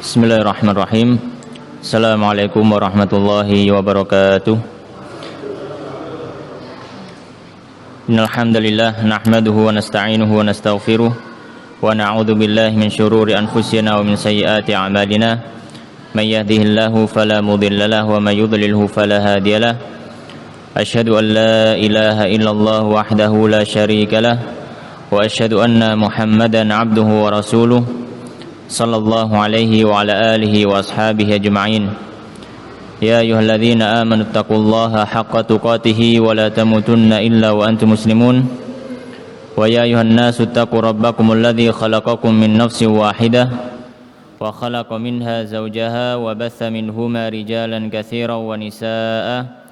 Bismillahirrahmanirrahim. Assalamualaikum warahmatullahi wabarakatuh. Innal hamdalillah nahmaduhu wa nasta'inuhu wa nastaghfiruh wa na'udzu billahi min syururi anfusina wa min sayyiati a'malina. May yahdihillahu fala mudilla lahu wa may yudlilhu fala hadiyalah. Asyhadu an la ilaha illallah wahdahu la syarika lah wa asyhadu anna Muhammadan 'abduhu wa rasuluh. Sallallahu alaihi wa ala alihi wa ashabihi ajma'in. Ya ayyuhalladzina amanu taqullaha haqqa tuqatih wa la tamutunna illa wa antum muslimun. Wa ya ayyuhan nasu taqu rabbakumul ladzi khalaqakum min nafsin wahidah wa khalaqa minha zawjaha wa batha minhuma rijalan katsiran wa nisaa'a.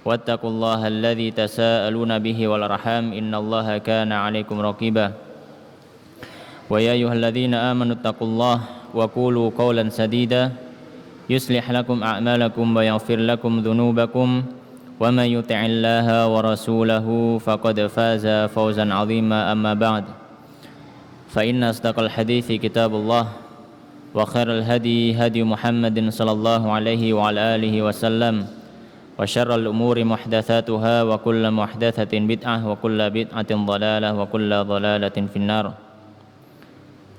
Wattaqullaha alladzi tasaaluna bihi wal arham innallaha kana 'alaikum raqiba. Wa ya ayyuhalladzina amanu taqullaha wa qulu qawlan sadida yuslih lakum a'malakum wa yaghfir lakum dhunubakum wa may yuti'illaha wa rasulahu faqad faza fawzan 'azima amma ba'd. Fa inna asdaqal hadithi kitabullah wa khairal hadi hadi Muhammadin sallallahu alaihi wa ala alihi wasallam wa syarral umuri muhdatsatuha wa kullu muhdatsatin bid'ah wa kullu bid'atin dhalalah wa kullu dhalalatin finnar.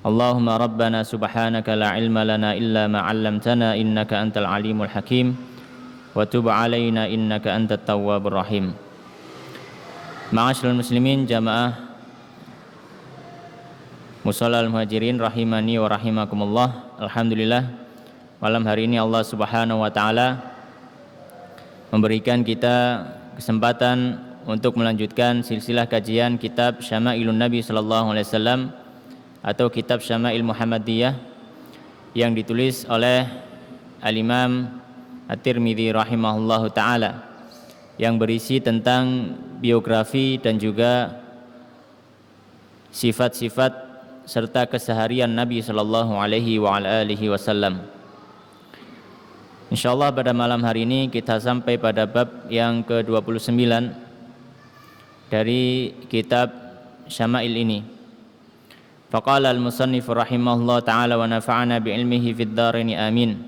Allahumma rabbana subhanaka la ilma lana illa ma 'allamtana innaka antal alimul hakim wa tub 'alaina innaka antat tawwabur rahim. Ma'asyiral muslimin jamaah Musallal muhajirin rahimani wa rahimakumullah. Alhamdulillah malam hari ini Allah Subhanahu wa taala memberikan kita kesempatan untuk melanjutkan silsilah kajian kitab Syama'ilun Nabi sallallahu alaihi wasallam atau kitab Syama'il Muhammadiyah yang ditulis oleh Al-Imam At-Tirmidzi rahimahullahu ta'ala, yang berisi tentang biografi dan juga sifat-sifat serta keseharian Nabi sallallahu alaihi wa ala alihi wasallam. Insyaallah pada malam hari ini kita sampai pada bab yang ke-29 dari kitab Syama'il ini. Faqala al-musannif rahimahullah ta'ala wa nafa'ana bi'ilmihi fid dharain amin.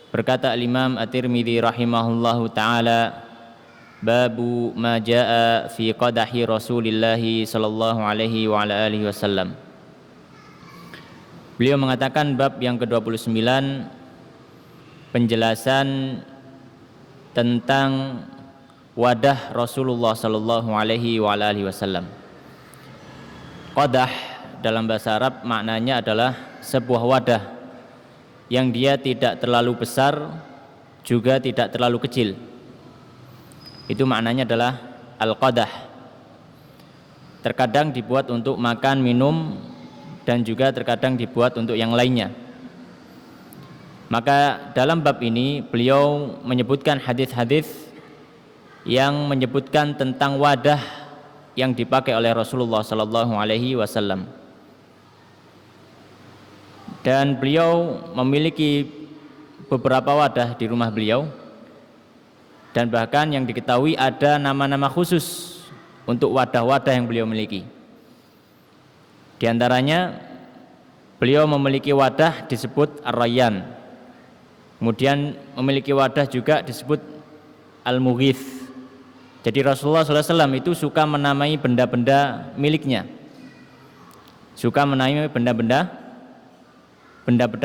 Berkata al-Imam At-Tirmidzi rahimahullahu ta'ala, babu ma jaa fi qadahi Rasulillah sallallahu alaihi wa ala alihi wasallam. Beliau mengatakan bab yang ke-29, penjelasan tentang wadah Rasulullah sallallahu alaihi wa ala alihi wasallam. Qadah dalam bahasa Arab maknanya adalah sebuah wadah yang dia tidak terlalu besar juga tidak terlalu kecil. Itu maknanya adalah al-qadah. Terkadang dibuat untuk makan, minum, dan juga terkadang dibuat untuk yang lainnya. Maka dalam bab ini beliau menyebutkan hadis-hadis yang menyebutkan tentang wadah yang dipakai oleh Rasulullah sallallahu alaihi wasallam. Dan beliau memiliki beberapa wadah di rumah beliau, dan bahkan yang diketahui ada nama-nama khusus untuk wadah-wadah yang beliau miliki. Di antaranya beliau memiliki wadah disebut Ar-Rayyan, kemudian memiliki wadah juga disebut Al-Mughith. Jadi Rasulullah SAW itu suka menamai benda-benda miliknya, suka menamai benda-benda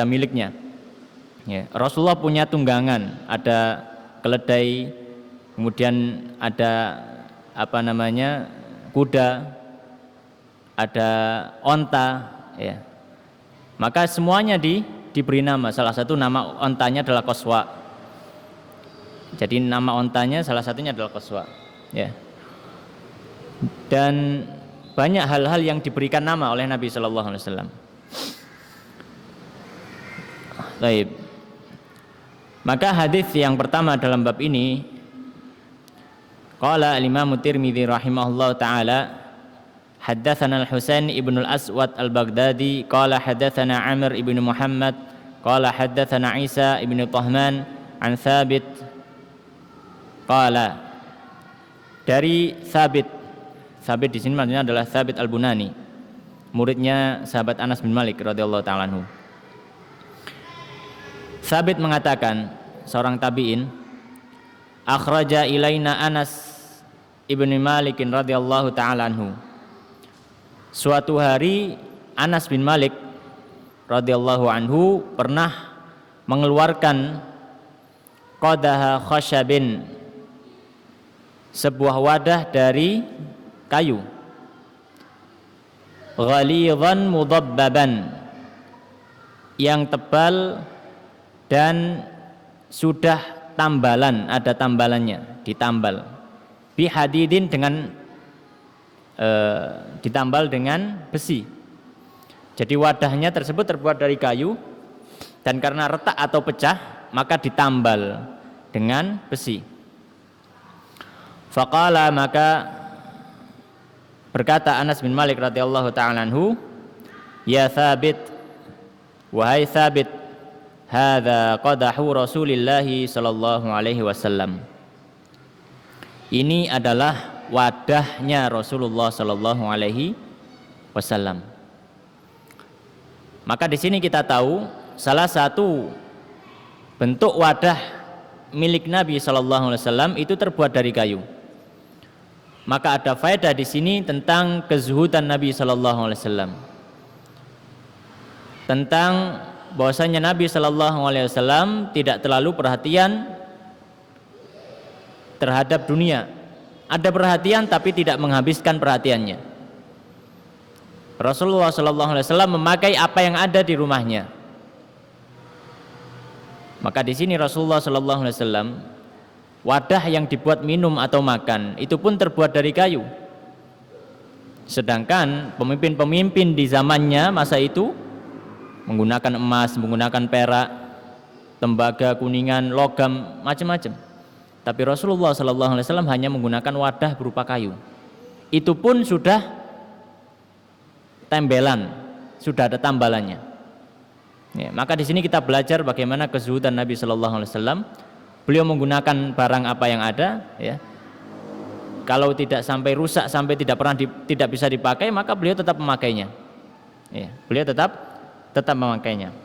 miliknya. Ya, Rasulullah punya tunggangan, ada keledai, kemudian ada kuda, ada onta, ya. Maka semuanya diberi nama. Salah satu nama ontanya adalah Qaswa. Jadi nama ontanya salah satunya adalah Qaswa, ya. Dan banyak hal-hal yang diberikan nama oleh Nabi sallallahu alaihi wasallam. Baik. Maka hadis yang pertama dalam bab ini, qala al-Imam At-Tirmidzi rahimahullahu taala, haddatsana Al-Husain ibn al-Aswad al-Baghdadi qala haddatsana Amr ibn Muhammad qala haddatsana Isa ibn Tahman an Thabit qala, dari Thabit di sini maksudnya adalah Thabit al-Bunani, muridnya sahabat Anas bin Malik radhiyallahu taala anhu. Tsabit mengatakan, seorang tabi'in, akhraja ilaina Anas ibn Malik radhiyallahu ta'ala anhu. Suatu hari Anas bin Malik radhiyallahu anhu pernah mengeluarkan qadaha khasyabin, sebuah wadah dari kayu, ghalidhan mudabbaban, yang tebal dan sudah tambalan, ada tambalannya, ditambal, bihadidin, dengan ditambal dengan besi. Jadi wadahnya tersebut terbuat dari kayu, dan karena retak atau pecah maka ditambal dengan besi. Faqala, maka berkata Anas bin Malik radhiyallahu ta'ala anhu, ya Tsabit, wahai Tsabit, hadza qadahu Rasulillahi sallallahu alaihi wasallam. Ini adalah wadahnya Rasulullah sallallahu alaihi wasallam. Maka di sini kita tahu salah satu bentuk wadah milik Nabi sallallahu alaihi wasallam itu terbuat dari kayu. Maka ada faedah di sini tentang kezuhudan Nabi sallallahu alaihi wasallam, tentang bahwasanya Nabi sallallahu alaihi wasallam tidak terlalu perhatian terhadap dunia. Ada perhatian tapi tidak menghabiskan perhatiannya. Rasulullah sallallahu alaihi wasallam memakai apa yang ada di rumahnya. Maka di sini Rasulullah sallallahu alaihi wasallam, wadah yang dibuat minum atau makan itu pun terbuat dari kayu. Sedangkan pemimpin-pemimpin di zamannya masa itu menggunakan emas, menggunakan perak, tembaga, kuningan, logam, macam-macam. Tapi Rasulullah sallallahu alaihi wasallam hanya menggunakan wadah berupa kayu. Itu pun sudah tembelan, sudah ada tambalannya. Ya, maka di sini kita belajar bagaimana kezuhudan Nabi sallallahu alaihi wasallam. Beliau menggunakan barang apa yang ada, ya. Kalau tidak sampai rusak, sampai tidak bisa dipakai, maka beliau tetap memakainya. Ya, beliau tetap memakainya.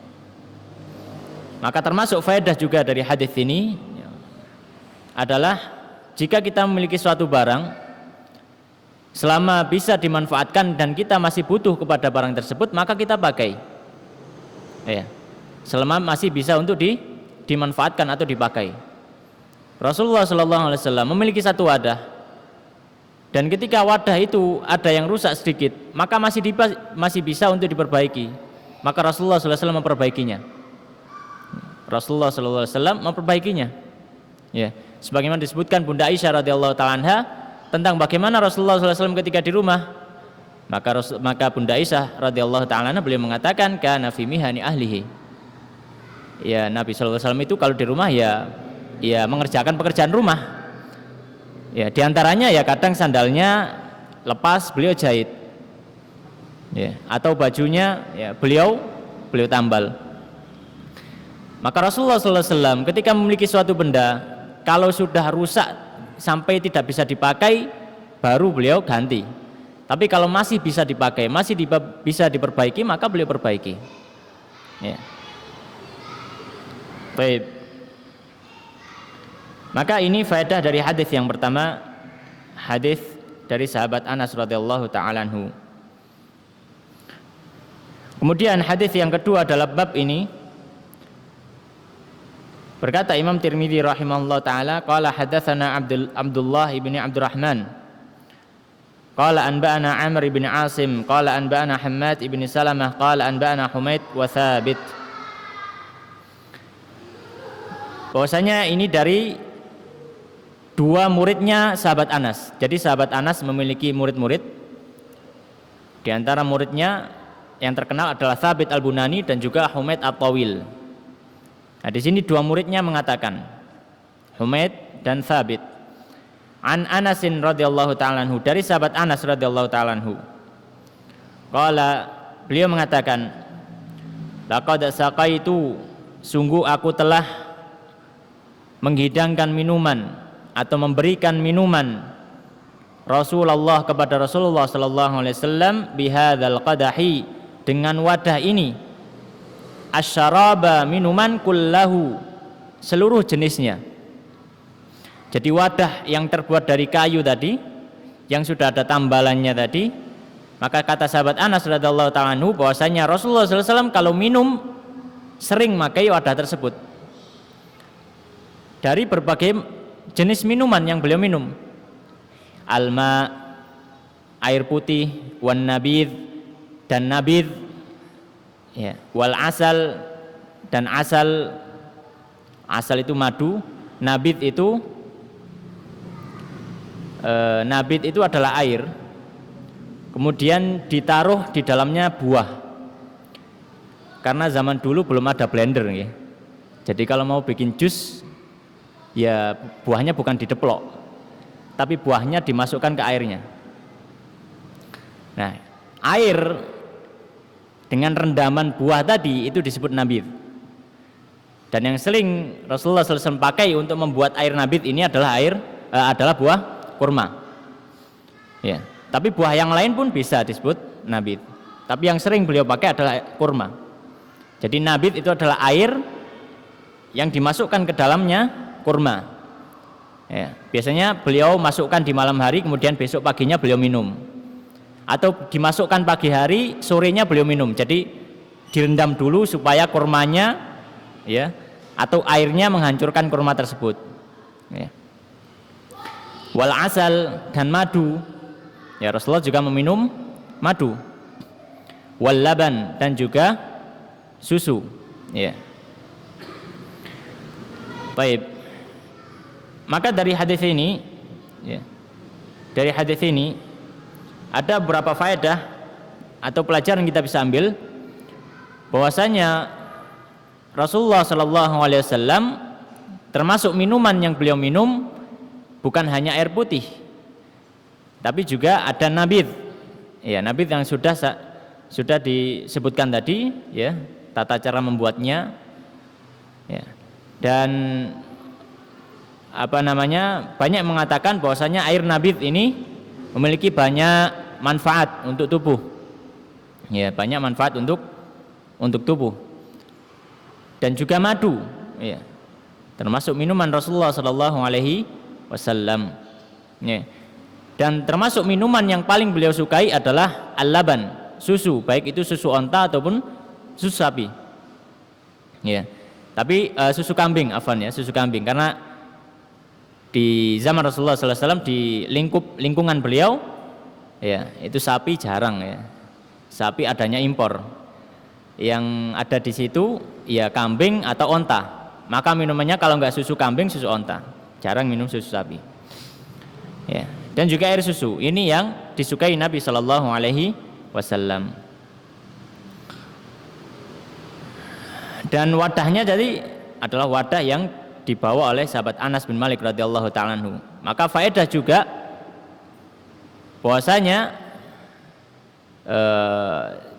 Maka termasuk faedah juga dari hadis ini adalah jika kita memiliki suatu barang, selama bisa dimanfaatkan dan kita masih butuh kepada barang tersebut, maka kita pakai. Ya, selama masih bisa untuk dimanfaatkan atau dipakai. Rasulullah sallallahu alaihi wasallam memiliki satu wadah, dan ketika wadah itu ada yang rusak sedikit, maka masih bisa untuk diperbaiki. Maka Rasulullah sallallahu alaihi wasallam memperbaikinya. Rasulullah sallallahu alaihi wasallam memperbaikinya. Ya, sebagaimana disebutkan Bunda Aisyah radhiyallahu ta'ala anha tentang bagaimana Rasulullah sallallahu alaihi wasallam ketika di rumah. Maka Bunda Aisyah radhiyallahu ta'ala anha beliau mengatakan kana fi mihani ahlihi. Ya, Nabi sallallahu alaihi wasallam itu kalau di rumah ya mengerjakan pekerjaan rumah. Ya, diantaranya ya kadang sandalnya lepas beliau jahit. Ya, atau bajunya ya beliau tambal. Maka Rasulullah sallallahu alaihi wasallam ketika memiliki suatu benda, kalau sudah rusak sampai tidak bisa dipakai, baru beliau ganti. Tapi kalau masih bisa dipakai, bisa diperbaiki, maka beliau perbaiki. Ya. Baik. Maka ini faedah dari hadis yang pertama, hadis dari sahabat Anas radhiyallahu ta'ala anhu. Kemudian hadis yang kedua adalah bab ini. Berkata Imam Tirmidzi rahimahullah taala, qala hadatsana Abdullah ibni Abdurrahman, qala anba'ana Amr ibn Asim, qala anba'ana Hammad ibn Salamah, qala anba'ana Humaid wa Tsabit. Bahwasanya ini dari dua muridnya sahabat Anas. Jadi sahabat Anas memiliki murid-murid. Di antara muridnya yang terkenal adalah Tsabit al-Bunani dan juga Humaid at-Tawil. Nah, di sini dua muridnya mengatakan, Humaid dan Tsabit. An Anasin radhiyallahu ta'ala anhu, dari sahabat Anas radhiyallahu ta'ala anhu. Qala, beliau mengatakan, laqad saqaitu, sungguh aku telah menghidangkan minuman atau memberikan minuman Rasulullah kepada Rasulullah sallallahu alaihi wasallam bihadzal qadahi, dengan wadah ini, asyaraba minuman kullahu, seluruh jenisnya. Jadi wadah yang terbuat dari kayu tadi, yang sudah ada tambalannya tadi, maka kata sahabat Anas radhiyallahu ta'ala anhu bahwasanya Rasulullah SAW kalau minum sering memakai wadah tersebut dari berbagai jenis minuman yang beliau minum. Alma, air putih, wan nabidh, dan nabidh, ya, wal asal, dan asal. Asal itu madu, nabidh itu adalah air, kemudian ditaruh di dalamnya buah, karena zaman dulu belum ada blender ya. Jadi kalau mau bikin jus ya buahnya bukan dideplok, tapi buahnya dimasukkan ke airnya. Nah, air dengan rendaman buah tadi itu disebut nabidh. Dan yang sering Rasulullah SAW pakai untuk membuat air nabidh ini adalah buah kurma. Ya, tapi buah yang lain pun bisa disebut nabidh. Tapi yang sering beliau pakai adalah kurma. Jadi nabidh itu adalah air yang dimasukkan ke dalamnya kurma. Ya, biasanya beliau masukkan di malam hari, kemudian besok paginya beliau minum, atau dimasukkan pagi hari, sorenya beliau minum. Jadi direndam dulu supaya kurmanya, ya, atau airnya menghancurkan kurma tersebut. Ya. Wal asal, dan madu, ya, Rasulullah juga meminum madu. Wal laban, dan juga susu. Ya. Baik. Maka dari hadis ini, ya, ada beberapa faedah atau pelajaran kita bisa ambil, bahwasanya Rasulullah SAW termasuk minuman yang beliau minum bukan hanya air putih, tapi juga ada nabidh. Ya, nabidh yang sudah disebutkan tadi, ya, tata cara membuatnya, ya. Dan banyak mengatakan bahwasanya air nabidh ini memiliki banyak manfaat untuk tubuh. Ya, banyak manfaat untuk tubuh. Dan juga madu, ya, termasuk minuman Rasulullah sallallahu alaihi wasallam. Ya. Dan termasuk minuman yang paling beliau sukai adalah al-laban, susu, baik itu susu onta ataupun susu sapi. Ya. Tapi susu kambing, susu kambing, karena di zaman Rasulullah SAW di lingkungan beliau, ya, itu sapi jarang, ya. Sapi adanya impor. Yang ada di situ ya kambing atau onta. Maka minumannya kalau nggak susu kambing, susu onta. Jarang minum susu sapi. Ya. Dan juga air susu. Ini yang disukai Nabi Shallallahu Alaihi Wasallam. Dan wadahnya jadi adalah wadah yang dibawa oleh sahabat Anas bin Malik radhiyallahu ta'ala anhu. Maka faedah juga bahwasanya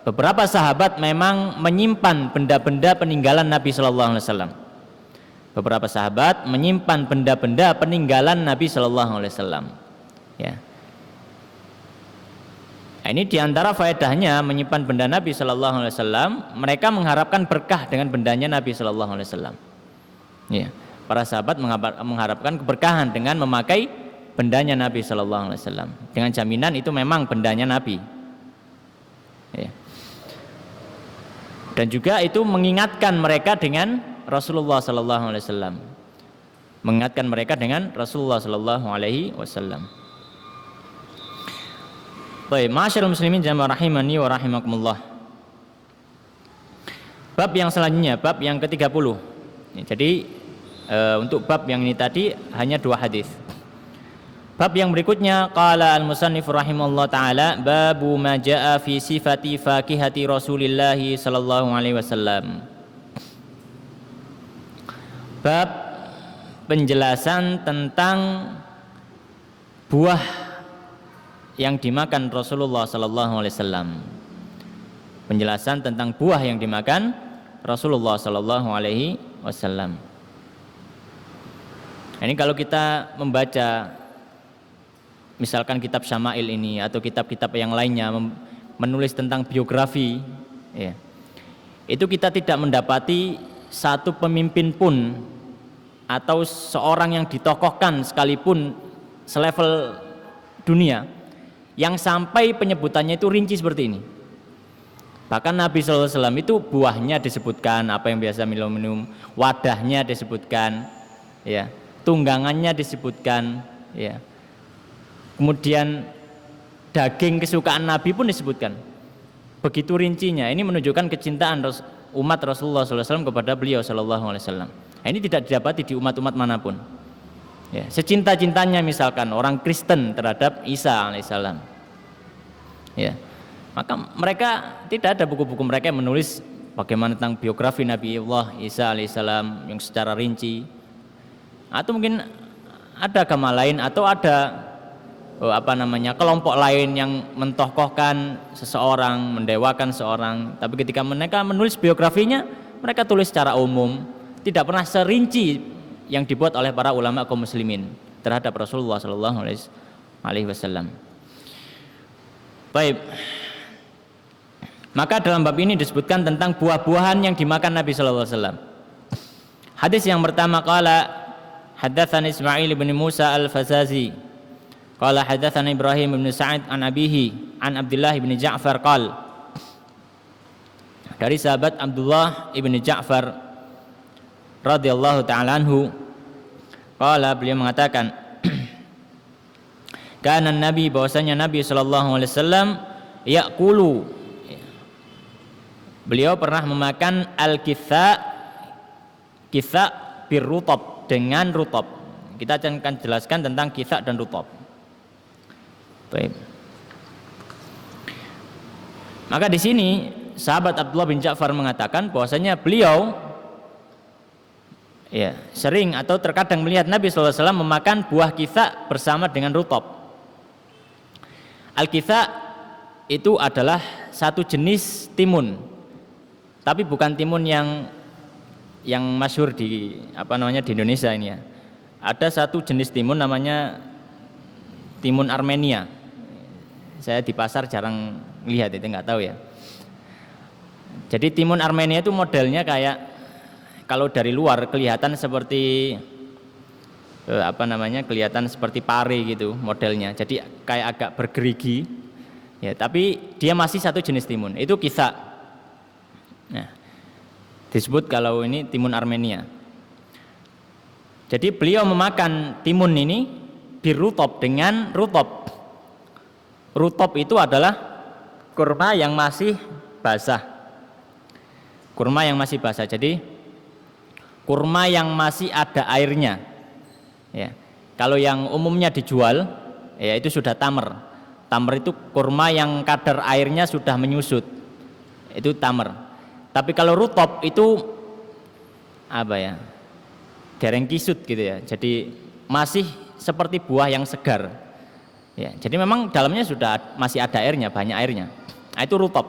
beberapa sahabat memang menyimpan benda-benda peninggalan Nabi sallallahu alaihi wasallam. Beberapa sahabat menyimpan benda-benda peninggalan Nabi sallallahu alaihi wasallam. Ya. Nah, ini diantara faedahnya menyimpan benda Nabi sallallahu alaihi wasallam, mereka mengharapkan berkah dengan bendanya Nabi sallallahu alaihi wasallam. Ya. Para sahabat mengharapkan keberkahan dengan memakai bendanya Nabi Sallallahu Alaihi Wasallam, dengan jaminan itu memang bendanya Nabi. Ya. Dan juga itu mengingatkan mereka dengan Rasulullah Sallallahu Alaihi Wasallam, mengingatkan mereka dengan Rasulullah Sallallahu Alaihi Wasallam. Baik, ma'asyiral muslimin jamaah rahimani wa rahimakumullah. Bab yang selanjutnya, bab yang ke-30. Ya, jadi untuk bab yang ini tadi hanya 2 hadis. Bab yang berikutnya, qala al-musannif rahimahullah taala, babu ma jaa fi sifati fakihati Rasulillah sallallahu alaihi wasallam. Bab penjelasan tentang buah yang dimakan Rasulullah sallallahu alaihi wasallam. Penjelasan tentang buah yang dimakan Rasulullah sallallahu alaihi wasallam. Ini kalau kita membaca misalkan kitab Syama'il ini atau kitab-kitab yang lainnya menulis tentang biografi, ya, itu kita tidak mendapati satu pemimpin pun atau seorang yang ditokohkan sekalipun selevel dunia yang sampai penyebutannya itu rinci seperti ini. Bahkan Nabi SAW itu buahnya disebutkan, apa yang biasa minum, wadahnya disebutkan, ya, tunggangannya disebutkan, ya. Kemudian daging kesukaan Nabi pun disebutkan. Begitu rincinya. Ini menunjukkan kecintaan umat Rasulullah SAW kepada beliau SAW. Nah, ini tidak didapati di umat-umat manapun. Ya, secinta-cintanya misalkan orang Kristen terhadap Isa alaihissalam. Ya. Maka mereka tidak ada buku-buku mereka yang menulis bagaimana tentang biografi Nabi Allah Isa alaihissalam yang secara rinci. Atau mungkin ada agama lain atau ada kelompok lain yang mentokohkan seseorang, mendewakan seorang. Tapi ketika mereka menulis biografinya, mereka tulis secara umum, tidak pernah serinci yang dibuat oleh para ulama kaum muslimin terhadap Rasulullah sallallahu alaihi wasallam. Baik. Maka dalam bab ini disebutkan tentang buah-buahan yang dimakan Nabi sallallahu alaihi wasallam. Hadis yang pertama qala haddatsana Ismail bin Musa al-Fazazi qala haddatsana Ibrahim bin Sa'id an abihi an Abdullah bin Ja'far qala dari sahabat Abdullah bin Ja'far radhiyallahu taala anhu qala beliau mengatakan kana Nabi bahwasanya Nabi sallallahu alaihi wasallam yaqulu beliau pernah memakan al-kitha birrutab dengan rutab. Kita akan jelaskan tentang kitha dan rutab. Baik. Maka di sini sahabat Abdullah bin Ja'far mengatakan bahwasanya beliau ya sering atau terkadang melihat Nabi SAW memakan buah kitha bersama dengan rutab. Al-kitha itu adalah satu jenis timun. Tapi bukan timun yang masyhur di di Indonesia ini ya. Ada satu jenis timun namanya timun Armenia. Saya di pasar jarang lihat itu, nggak tahu ya. Jadi timun Armenia itu modelnya kayak kalau dari luar kelihatan seperti kelihatan seperti pare gitu modelnya. Jadi kayak agak bergerigi. Ya, tapi dia masih satu jenis timun. Itu kitha. Nah, disebut kalau ini timun Armenia. Jadi beliau memakan timun ini birutab dengan rutab. Rutab itu adalah kurma yang masih basah. Kurma yang masih basah. Jadi kurma yang masih ada airnya. Ya. Kalau yang umumnya dijual, ya itu sudah tamer. Tamer itu kurma yang kadar airnya sudah menyusut. Itu tamer. Tapi kalau rutab itu dereng kisut gitu ya. Jadi masih seperti buah yang segar. Ya, jadi memang dalamnya masih ada airnya, banyak airnya. Nah, itu rutab.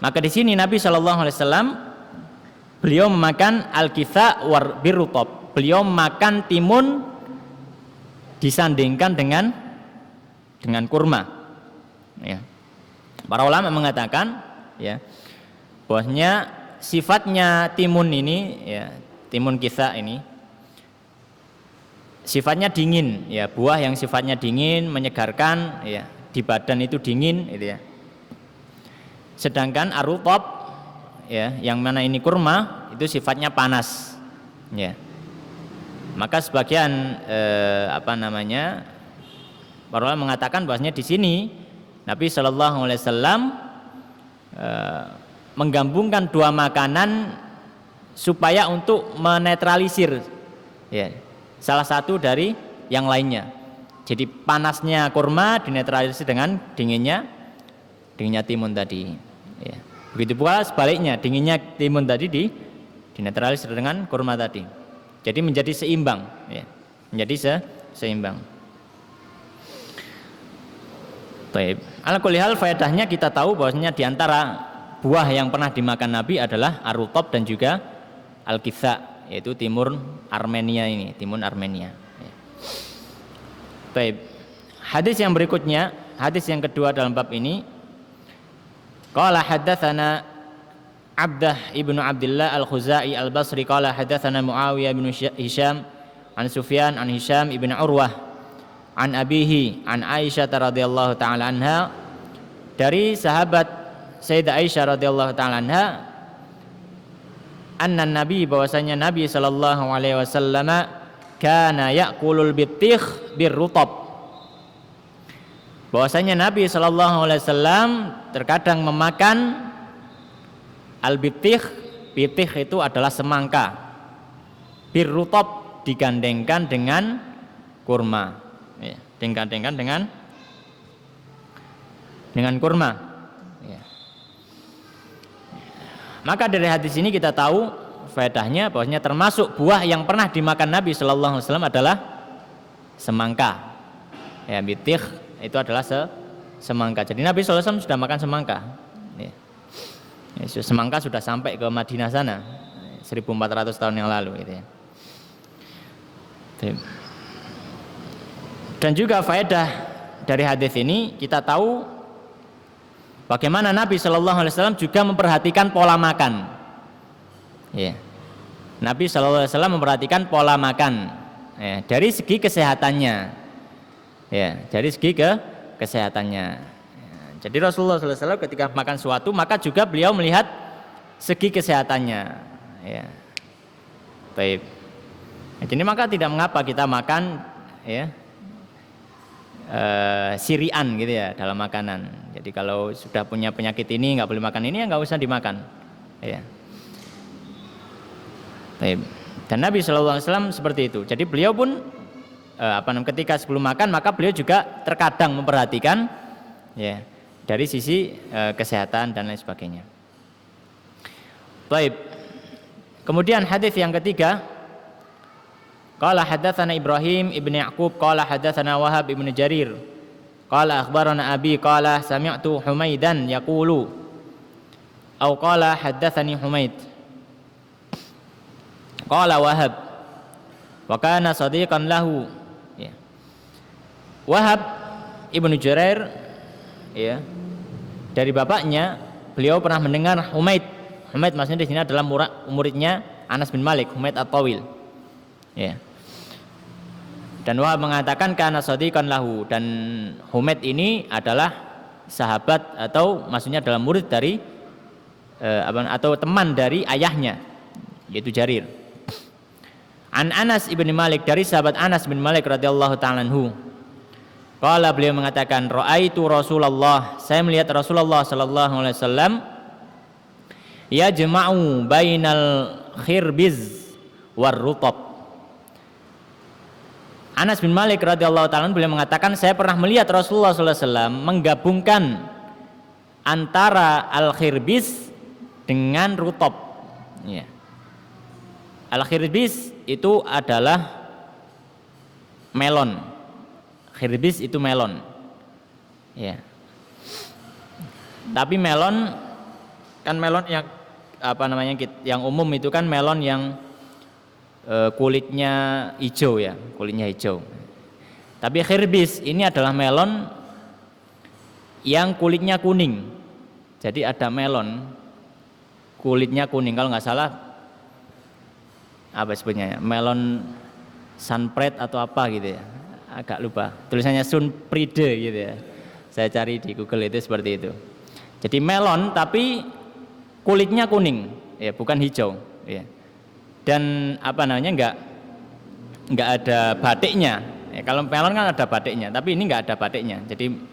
Maka di sini Nabi Shallallahu Alaihi Wasallam beliau memakan al-kitha war birutab. Beliau makan timun disandingkan dengan kurma. Ya. Para ulama mengatakan ya bahwasanya sifatnya timun ini ya timun kitha ini sifatnya dingin ya, buah yang sifatnya dingin menyegarkan ya, di badan itu dingin gitu ya. Sedangkan ar-rutab ya yang mana ini kurma itu sifatnya panas ya. Maka sebagian para ulama mengatakan bahwasanya di sini Nabi Shallallahu Alaihi Wasallam menggabungkan dua makanan supaya untuk menetralisir ya, salah satu dari yang lainnya. Jadi panasnya kurma dinetralisir dengan dinginnya timun tadi ya. Begitu pula sebaliknya, dinginnya timun tadi dinetralisir dengan kurma tadi. Jadi menjadi seimbang ya. Menjadi seimbang. Baik. Ala kulli hal faedahnya kita tahu bahwasanya di antara buah yang pernah dimakan Nabi adalah ar-rutab dan juga al-kitha, yaitu timun Armenia ini, timun Armenia. Baik. Hadis yang berikutnya, hadis yang kedua dalam bab ini. Qala haddatsana Abdah ibnu Abdullah al-Khuzai al-Basri qala hadatsana Muawiyah bin Hisham an Sufyan an Hisham ibn Urwah an abihi an Aisyah radhiyallahu taala anha, dari sahabat Sayyidah Aisyah radhiyallahu taala anha, anna nabi, bahwasanya Nabi sallallahu alaihi wasallam kana ya'kulul bitikh birrutab, bahwasanya Nabi sallallahu alaihi wasallam terkadang memakan al-bitikh. Bitikh itu adalah semangka, birrutab digandengkan dengan kurma, ya, digandengkan dengan kurma, ya. Maka dari hadis ini kita tahu faedahnya bahwasanya termasuk buah yang pernah dimakan Nabi sallallahu alaihi wasallam adalah semangka, ya. Bitikh itu adalah semangka. Jadi Nabi sallallahu alaihi wasallam sudah makan semangka, ya. Semangka sudah sampai ke Madinah sana 1400 tahun yang lalu, gitu ya. Dan juga faedah dari hadis ini kita tahu bagaimana Nabi Shallallahu Alaihi Wasallam juga memperhatikan pola makan. Ya. Nabi Shallallahu Alaihi Wasallam memperhatikan pola makan, ya, dari segi kesehatannya, ya, dari segi kesehatannya. Jadi Rasulullah Shallallahu Alaihi Wasallam ketika makan sesuatu maka juga beliau melihat segi kesehatannya, ya. Baik. Jadi maka tidak mengapa kita makan, ya, sirian gitu ya dalam makanan. Jadi kalau sudah punya penyakit ini nggak boleh makan ini, ya nggak usah dimakan, ya. Baik. Dan Nabi Shallallahu Alaihi Wasallam seperti itu. Jadi beliau pun ketika sebelum makan maka beliau juga terkadang memperhatikan, ya, dari sisi kesehatan dan lain sebagainya. Baik. Kemudian hadis yang ketiga, qala hadatsana Ibrahim ibn Ya'qub qala hadatsana Wahab ibn Jarir qala akhbarana abi qala sami'tu Humaidan yaqulu aw qala hadatsani Humaid qala Wahab wa kana sadiqan lahu, ya. Wahab ibn Jarir, ya, dari bapaknya beliau pernah mendengar Humaid. Humaid maksudnya di sini adalah muridnya Anas bin Malik, Humaid at-Tawil, ya. Dan Wahab mengatakan kana sadiqan lahu, dan Humaid ini adalah sahabat atau maksudnya adalah murid dari atau teman dari ayahnya yaitu Jarir. An Anas ibn Malik, dari sahabat Anas bin Malik radhiyallahu ta'ala anhu, qala, beliau mengatakan ra'aitu Rasulullah, saya melihat Rasulullah sallallahu alaihi wasallam yajma'u bainal khirbiz war rutab. Anas bin Malik radhiyallahu ta'ala beliau mengatakan saya pernah melihat Rasulullah sallallahu alaihi wasallam menggabungkan antara al-khirbiz dengan rutab, ya. Al-khirbiz itu adalah melon. Khirbis itu melon, ya. Tapi melon kan melon yang yang umum itu kan melon yang kulitnya hijau, ya, kulitnya hijau. Tapi khirbis ini adalah melon yang kulitnya kuning. Jadi ada melon kulitnya kuning, kalau nggak salah apa sebutnya, ya, melon sunbread atau apa gitu, ya. Agak lupa tulisannya sunpride gitu, ya. Saya cari di Google itu seperti itu. Jadi melon tapi kulitnya kuning, ya, bukan hijau, ya. Dan nggak ada batiknya, ya. Kalau melon kan ada batiknya, tapi ini nggak ada batiknya. Jadi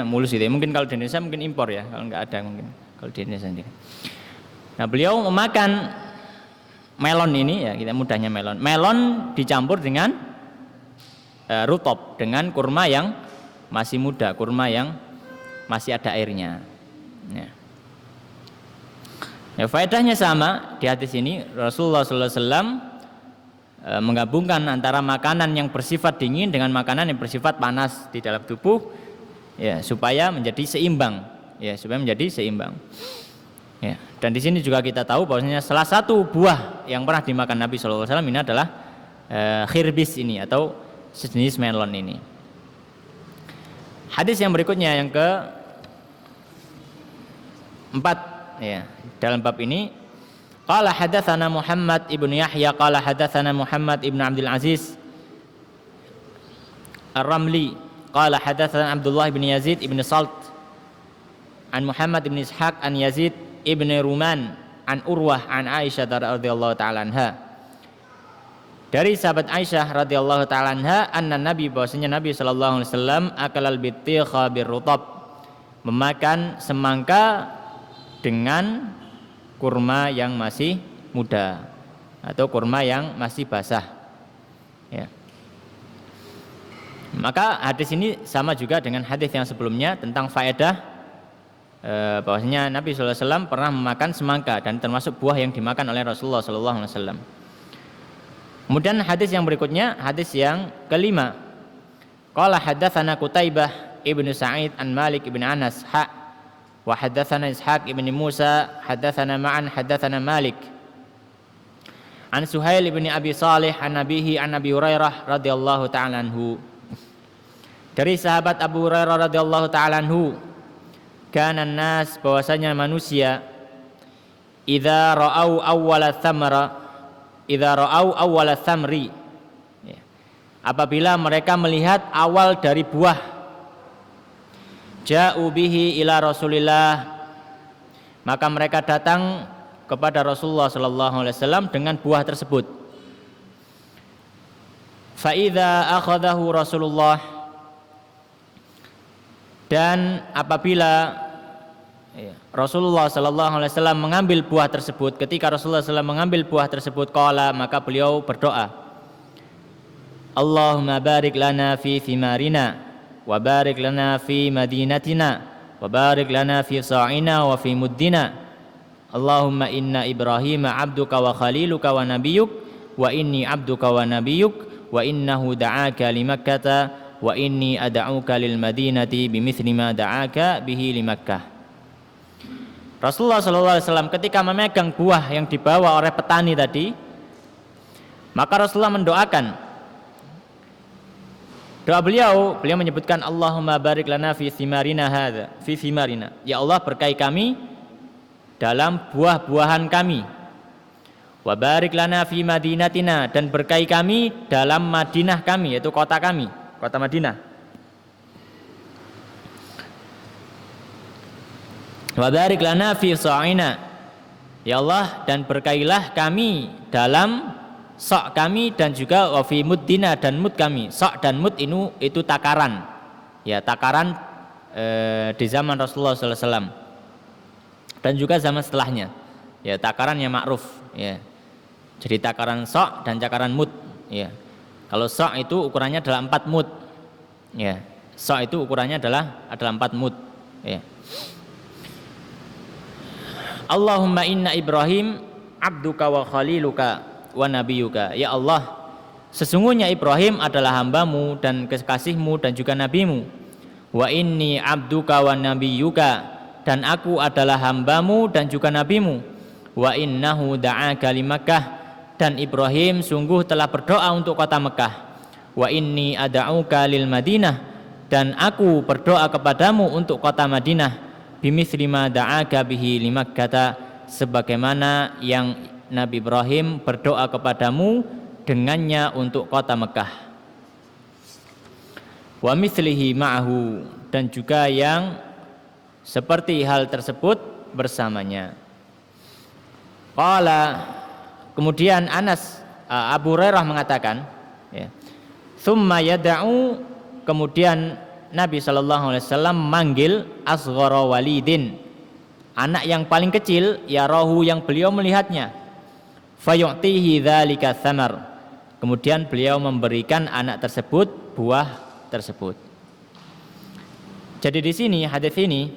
mulus gitu, ya. Mungkin kalau di Indonesia mungkin impor, ya, kalau nggak ada mungkin kalau di Indonesia sendiri. Nah, beliau memakan melon ini, ya, kita mudahnya melon dicampur dengan rutob, dengan kurma yang masih muda, kurma yang masih ada airnya, ya. Ya, faedahnya sama di hadis ini. Rasulullah SAW menggabungkan antara makanan yang bersifat dingin dengan makanan yang bersifat panas di dalam tubuh, ya, supaya menjadi seimbang, ya, ya. Dan di sini juga kita tahu bahwasanya salah satu buah yang pernah dimakan Nabi SAW ini adalah khirbis ini atau sejenis melon ini. Hadis yang berikutnya yang ke 4 ya dalam bab ini. Qala hadatsana Muhammad ibnu Yahya qala hadatsana Muhammad ibnu Abdul Aziz Ar-Ramli qala hadatsana Abdullah ibn Yazid ibn Salt an Muhammad ibn Ishaq an Yazid ibn Ruman an Urwah an Aisyah radhiyallahu taala anha. Dari sahabat Aisyah radhiyallahu taala anha anna Nabi bahwasanya Nabi sallallahu alaihi wasallam akalal bitikha birrutab, memakan semangka dengan kurma yang masih muda atau kurma yang masih basah. Ya. Maka hadis ini sama juga dengan hadis yang sebelumnya tentang faedah bahwasanya Nabi sallallahu alaihi wasallam pernah memakan semangka dan termasuk buah yang dimakan oleh Rasulullah sallallahu alaihi wasallam. Kemudian hadis yang berikutnya, hadis yang kelima. Qala hadatsana Qutaibah ibnu Sa'id an Malik ibn Anas wa hadatsana Ishaq ibn Musa hadatsana ma'an hadatsana Malik an Suhail ibn Abi Salih an Nabihi an Abi Hurairah radhiyallahu ta'ala anhu. Dari sahabat Abu Hurairah radhiyallahu ta'ala anhu, kana nas bahwasanya manusia idza ra'au awwala thamri, apabila mereka melihat awal dari buah, ja'u bihi ila Rasulillah, maka mereka datang kepada Rasulullah sallallahu alaihi wasallam dengan buah tersebut. Fa idza akhadahu Rasulullah, dan apabila Rasulullah sallallahu alaihi wasallam mengambil buah tersebut, ketika Rasulullah sallallahu alaihi wasallam mengambil buah tersebut, qala, maka beliau berdoa, Allahumma barik lana fi thimarina wa barik lana fi madinatina wa barik lana fi sa'ina wa fi muddina. Allahumma inna Ibrahim abduka wa khaliluka wa nabiyyuk wa inni abduka wa nabiyyuk wa innahu da'aka li Makkah wa inni ad'uka lil madinati bimithli ma da'aka bihi li Makkah. Rasulullah sallallahu alaihi wasallam ketika memegang buah yang dibawa oleh petani tadi, maka Rasulullah mendoakan. Doa beliau menyebutkan Allahumma barik lana fi thimarina hadza, fi thimarina. Ya Allah, berkahi kami dalam buah-buahan kami. Wa barik lana fi madinatina, dan berkahi kami dalam Madinah kami, yaitu kota kami, kota Madinah. Wa barik lana fi sa'ina. Ya Allah, dan berkailah kami dalam sok kami dan juga wa fi muddina, dan mud kami. Sok dan mud itu takaran. Ya, takaran di zaman Rasulullah sallallahu alaihi wasallam. Dan juga zaman setelahnya. Ya, takaran yang ma'ruf, ya. Jadi takaran sok dan takaran mud, ya. Kalau sok itu ukurannya adalah 4 mud. Ya. Sok itu ukurannya adalah 4 mud, ya. Allahumma inna Ibrahim abduka wa khaliluka wa nabiyuka. Ya Allah, sesungguhnya Ibrahim adalah hambamu dan kekasihmu dan juga nabimu. Wa inni abduka wa nabiyuka, dan aku adalah hambamu dan juga nabimu. Wa innahu da'aka li Makkah, dan Ibrahim sungguh telah berdoa untuk kota Mekah. Wa inni ad'uka lil Madinah, dan aku berdoa kepadamu untuk kota Madinah. Bimithli ma da'aka bihi li Makkah, sebagaimana yang Nabi Ibrahim berdoa kepadamu dengannya untuk kota Mekah. Wa mithlihi ma'ahu, dan juga yang seperti hal tersebut bersamanya. Qala, kemudian Anas Abu Hurairah mengatakan, ya, thumma yada'u, kemudian Nabi sallallahu alaihi wasallam manggil asghara walidin, anak yang paling kecil, ya rohu, yang beliau melihatnya. Fayu'tihi dzalika tsamar, kemudian beliau memberikan anak tersebut buah tersebut. Jadi di sini hadis ini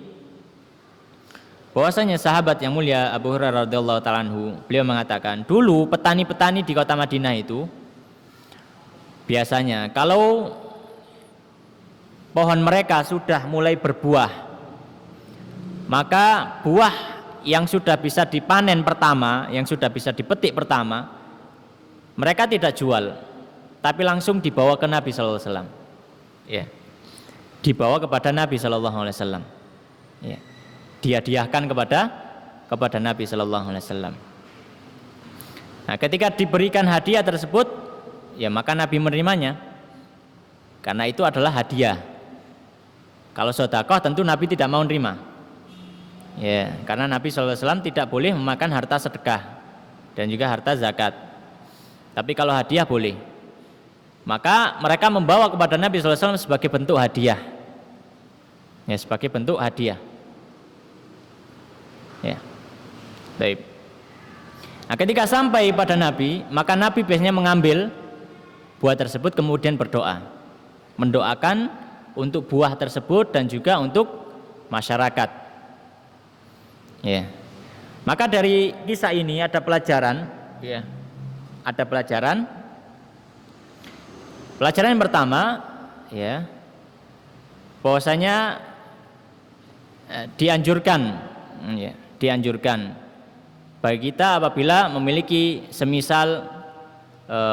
bahwasanya sahabat yang mulia Abu Hurairah radhiyallahu taala anhu, beliau mengatakan, dulu petani-petani di kota Madinah itu biasanya kalau pohon mereka sudah mulai berbuah, maka buah yang sudah bisa dipanen pertama, yang sudah bisa dipetik pertama, mereka tidak jual, tapi langsung dibawa ke Nabi sallallahu alaihi wasallam. Ya. Dibawa kepada Nabi sallallahu alaihi wasallam. Ya. Dihadiahkan kepada Nabi Shallallahu Alaihi Wasallam. Nah, ketika diberikan hadiah tersebut, ya maka Nabi menerimanya, karena itu adalah hadiah. Kalau sedekah tentu Nabi tidak mau menerima, ya, karena Nabi Shallallahu Alaihi Wasallam tidak boleh memakan harta sedekah dan juga harta zakat. Tapi kalau hadiah boleh. Maka mereka membawa kepada Nabi Shallallahu Alaihi Wasallam sebagai bentuk hadiah, ya, sebagai bentuk hadiah. Ya, baik. Nah, ketika sampai pada Nabi, maka Nabi biasanya mengambil buah tersebut kemudian berdoa, mendoakan untuk buah tersebut dan juga untuk masyarakat. Ya. Maka dari kisah ini ada pelajaran, ya. Ada pelajaran. Pelajaran yang pertama, ya, bahwasanya dianjurkan bagi kita apabila memiliki semisal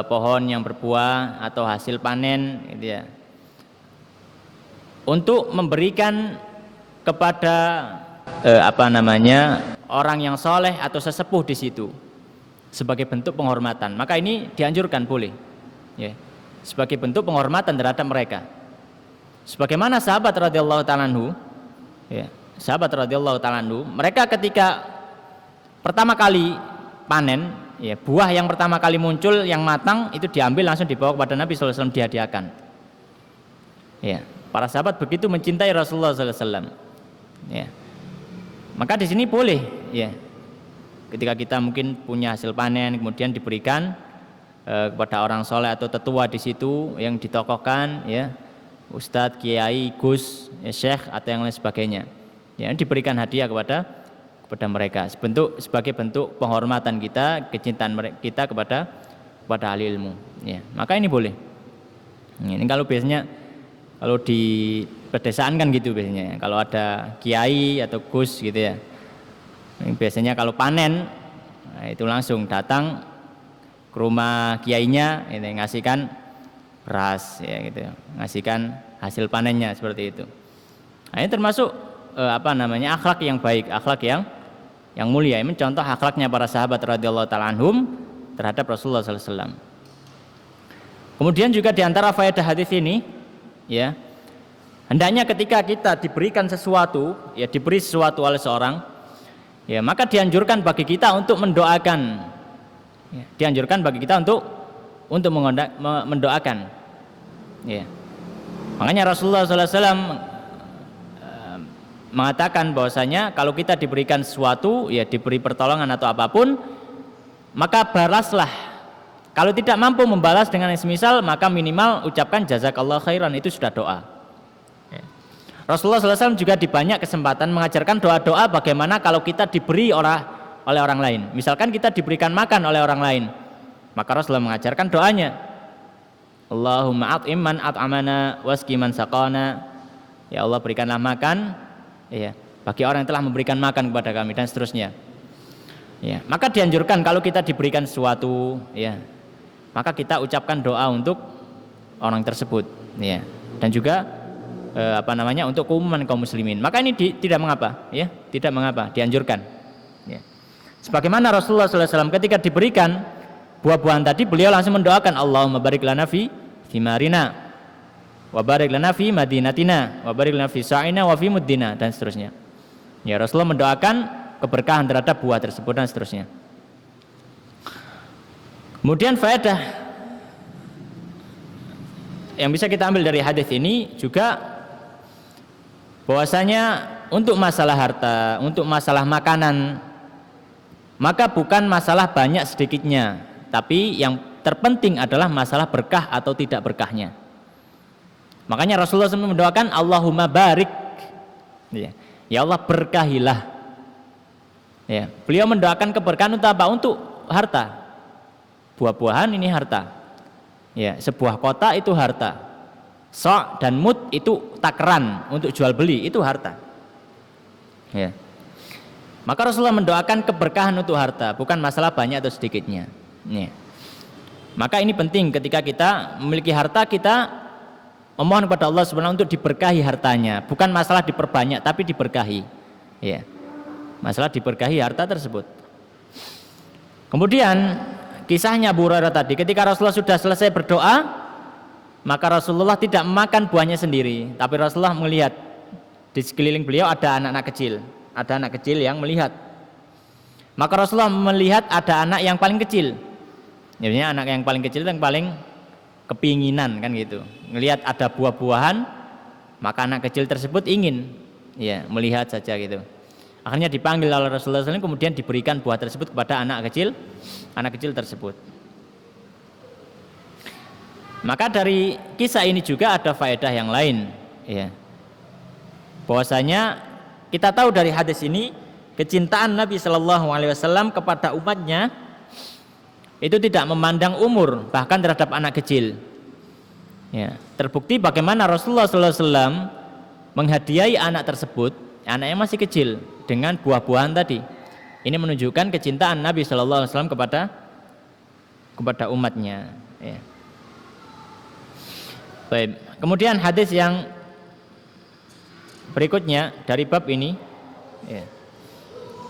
pohon yang berbuah atau hasil panen, gitu ya, untuk memberikan kepada orang yang soleh atau sesepuh di situ sebagai bentuk penghormatan. Maka ini dianjurkan, boleh, ya, sebagai bentuk penghormatan terhadap mereka. Sebagaimana sahabat radhiyallahu ta'ala anhu, ya, sahabat radhiyallahu ta'ala anhu, mereka ketika pertama kali panen, ya, buah yang pertama kali muncul yang matang itu diambil langsung dibawa kepada Nabi sallallahu alaihi wasallam, dihadiahkan. Ya, para sahabat begitu mencintai Rasulullah sallallahu alaihi wasallam. Ya. Maka di sini boleh, ya. Ketika kita mungkin punya hasil panen kemudian diberikan kepada orang soleh atau tetua di situ yang ditokohkan, ya, ustadz, kiai, gus, ya, syekh atau yang lain sebagainya, ya, diberikan hadiah kepada mereka sebagai bentuk penghormatan kita, kecintaan kita kepada ahli ilmu, ya. Maka ini boleh. Ini kalau biasanya kalau di pedesaan kan gitu biasanya, kalau ada kiai atau gus gitu, ya, ini biasanya kalau panen, nah, itu langsung datang ke rumah kiainya, ini ngasihkan beras, ya, gitu, ngasihkan hasil panennya seperti itu. Nah, ini termasuk akhlak yang baik, akhlak yang mulia. Ini contoh akhlaknya para sahabat radhiyallahu ta'ala anhum terhadap Rasulullah sallallahu alaihi wasallam. Kemudian juga diantara faedah hadis ini, ya, hendaknya ketika kita diberikan sesuatu, ya, diberi sesuatu oleh seorang, ya, maka dianjurkan bagi kita untuk mendoakan, ya, dianjurkan bagi kita untuk mendoakan, ya. Makanya Rasulullah sallallahu alaihi wasallam mengatakan bahwasanya kalau kita diberikan sesuatu, ya, diberi pertolongan atau apapun, maka balaslah. Kalau tidak mampu membalas dengan yang semisal, maka minimal ucapkan jazakallahu khairan, itu sudah doa. Ya. Rasulullah SAW juga di banyak kesempatan mengajarkan doa-doa bagaimana kalau kita diberi oleh orang lain. Misalkan kita diberikan makan oleh orang lain, maka Rasulullah mengajarkan doanya, Allahumma at'im man at'amana wasqi man saqana. Ya Allah, berikanlah makan, ya, bagi orang yang telah memberikan makan kepada kami, dan seterusnya. Ya, maka dianjurkan kalau kita diberikan sesuatu, ya, maka kita ucapkan doa untuk orang tersebut, ya, dan juga untuk keumuman kaum muslimin. Maka ini tidak mengapa, ya, tidak mengapa, dianjurkan. Ya. Sebagaimana Rasulullah SAW ketika diberikan buah-buahan tadi, beliau langsung mendoakan, Allahumma barik lana fi thimarina, wa barik lana fi madinatina, wa barik lana fi sa'ina wa fi muddina, dan seterusnya. Ya, Rasulullah mendoakan keberkahan terhadap buah tersebut dan seterusnya. Kemudian faedah yang bisa kita ambil dari hadis ini juga bahwasanya untuk masalah harta, untuk masalah makanan, maka bukan masalah banyak sedikitnya, tapi yang terpenting adalah masalah berkah atau tidak berkahnya. Makanya Rasulullah SAW mendoakan Allahumma barik, ya, ya Allah berkahilah. Ya, beliau mendoakan keberkahan untuk apa? Untuk harta. Buah-buahan ini harta. Ya, sebuah kota itu harta. So' dan mud itu takaran untuk jual beli, itu harta. Ya. Maka Rasulullah mendoakan keberkahan untuk harta, bukan masalah banyak atau sedikitnya. Ya. Maka ini penting ketika kita memiliki harta, kita memohon kepada Allah Subhanahu untuk diberkahi hartanya, bukan masalah diperbanyak tapi diberkahi. Ya. masalah diberkahi harta tersebut. Kemudian kisahnya Abu Hurairah tadi, ketika Rasulullah sudah selesai berdoa, maka Rasulullah tidak memakan buahnya sendiri, tapi Rasulullah melihat di sekeliling beliau ada anak-anak kecil, ada anak kecil yang melihat. Maka Rasulullah melihat ada anak yang paling kecil. Jadi anak yang paling kecil itu yang paling kepinginan kan gitu. Melihat ada buah-buahan, maka anak kecil tersebut ingin ya melihat saja gitu. Akhirnya dipanggil oleh Rasulullah SAW, kemudian diberikan buah tersebut kepada anak kecil tersebut. Maka dari kisah ini juga ada faedah yang lain, ya. Bahwasanya kita tahu dari hadis ini kecintaan Nabi Shallallahu Alaihi Wasallam kepada umatnya itu tidak memandang umur, bahkan terhadap anak kecil. Ya, terbukti bagaimana Rasulullah Sallallahu Alaihi Wasallam menghadiahi anak tersebut, anaknya masih kecil, dengan buah-buahan tadi. Ini menunjukkan kecintaan Nabi Shallallahu Alaihi Wasallam kepada umatnya. Ya. Baik. Kemudian hadis yang berikutnya dari bab ini, ya,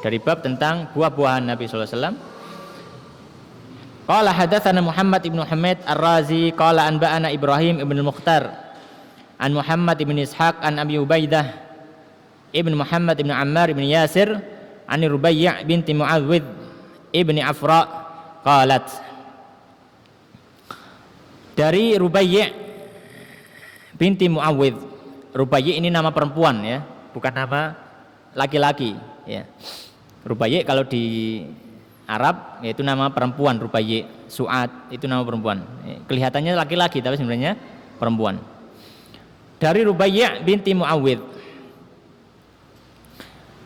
dari bab tentang buah-buahan Nabi Shallallahu Alaihi Wasallam. Qala hadatsana Muhammad ibn Hamid Ar-Razi qala anba'ana Ibrahim ibn al-Mukhtar an Muhammad ibn Ishaq an Abi Ubaidah ibn Muhammad ibn Ammar ibn Yasir an Rubai' binti Mu'awwidh ibn Afra qalat, dari Rubai' binti Mu'awwidh. Rubai' ini nama perempuan ya, bukan nama laki-laki ya. Rubai' kalau di Arab yaitu nama perempuan. Rubai' Su'ad itu nama perempuan, kelihatannya laki-laki tapi sebenarnya perempuan. Dari Rubai' binti Mu'awwidh,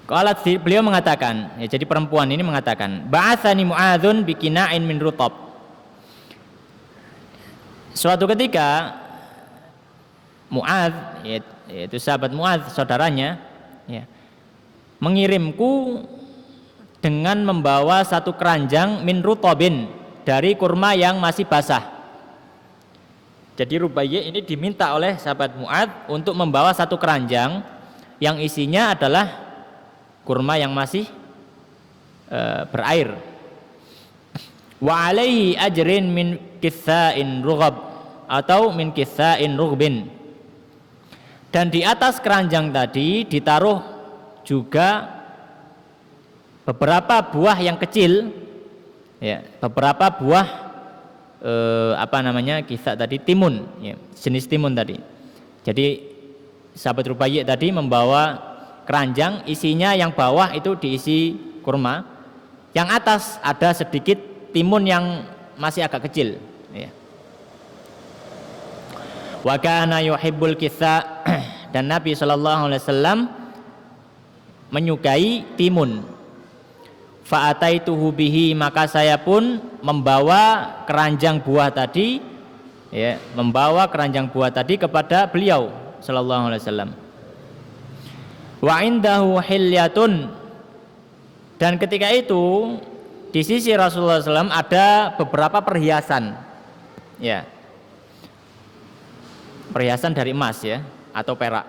kalau beliau mengatakan, ya, jadi perempuan ini mengatakan, ba'atsani Mu'adzun bikina'in min rutab. Suatu ketika Mu'adz, yaitu sahabat Mu'adz, saudaranya, ya, mengirimku dengan membawa satu keranjang min rutabin, dari kurma yang masih basah. Jadi Rubai' ini diminta oleh sahabat Mu'adz untuk membawa satu keranjang yang isinya adalah kurma yang masih berair. Wa alaihi ajrin min kitha'in rughab atau min kitha'in rughbin. Dan di atas keranjang tadi ditaruh juga beberapa buah yang kecil, ya, beberapa buah kisah tadi, timun, ya, jenis timun tadi. Jadi sahabat Rubai' tadi membawa keranjang, isinya yang bawah itu diisi kurma, yang atas ada sedikit timun yang masih agak kecil, ya. Wa kana yuhibbul kitha, dan Nabi Shallallahu Alaihi Wasallam menyukai timun. Fa ataituhu bihi, maka saya pun membawa keranjang buah tadi, ya, membawa keranjang buah tadi kepada beliau Shallallahu Alaihi Wasallam. Wa indahu hilyatun, dan ketika itu di sisi Rasulullah SAW ada beberapa perhiasan, ya, perhiasan dari emas, ya, atau perak.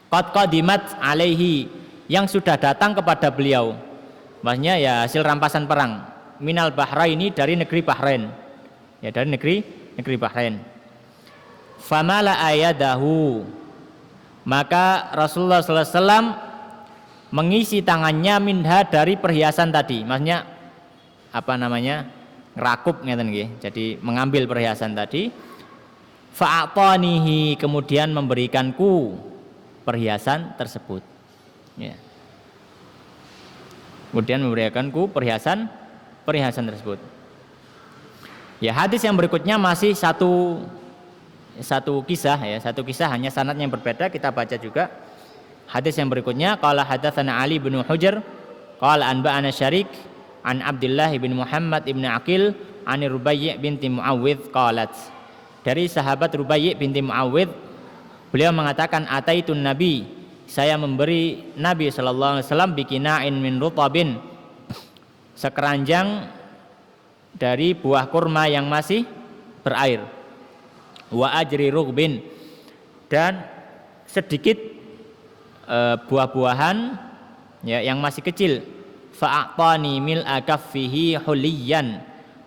Qad qadimat alaihi, yang sudah datang kepada beliau, maksudnya ya hasil rampasan perang. Minal Bahraini, dari negeri Bahrain, ya, dari negeri Bahrain. Famala ayadahu, maka Rasulullah SAW mengisi tangannya minha, dari perhiasan tadi, maksudnya ngerakup ngeten nggih, jadi mengambil perhiasan tadi. Fa'atanihi, kemudian memberikanku perhiasan tersebut, ya. Kemudian memberikanku perhiasan tersebut. Ya, hadis yang berikutnya masih satu kisah, ya, satu kisah, hanya sanadnya yang berbeda. Kita baca juga hadis yang berikutnya. Qala hadatsana Ali bin Hujr qala anba'ana Syarik an Abdullah bin Muhammad ibn Aqil an Rubai' binti Mu'awwidh qalat, dari sahabat Rubai' binti Mu'awwidh, beliau mengatakan, ataitun Nabi, saya memberi Nabi sallallahu alaihi wasallam bikina'in min rutabin, sekeranjang dari buah kurma yang masih berair. Wa ajri rugbin, dan sedikit buah-buahan, ya, yang masih kecil. Fa'atani mil'a kaffihi huliyan,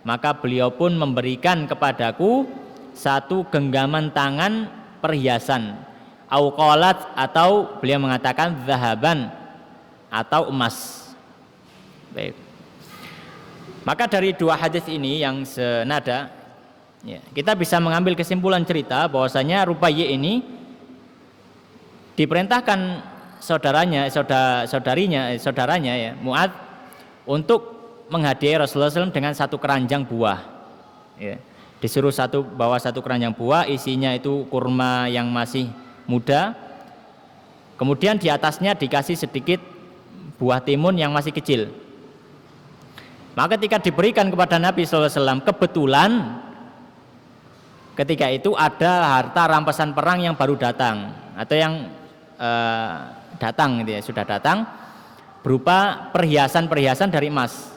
maka beliau pun memberikan kepadaku satu genggaman tangan perhiasan. Au qalat, atau beliau mengatakan zahaban, atau emas. Baik. Maka dari dua hadis ini yang senada, ya, kita bisa mengambil kesimpulan cerita bahwasanya Rubaiyah ini diperintahkan saudaranya ya, Mu'adz, untuk menghadiahi Rasulullah SAW dengan satu keranjang buah. Ya. Disuruh bawa satu keranjang buah, isinya itu kurma yang masih muda. Kemudian di atasnya dikasih sedikit buah timun yang masih kecil. Maka ketika diberikan kepada Nabi SAW, kebetulan ketika itu ada harta rampasan perang yang baru datang, atau yang datang gitu ya, sudah datang, berupa perhiasan-perhiasan dari emas.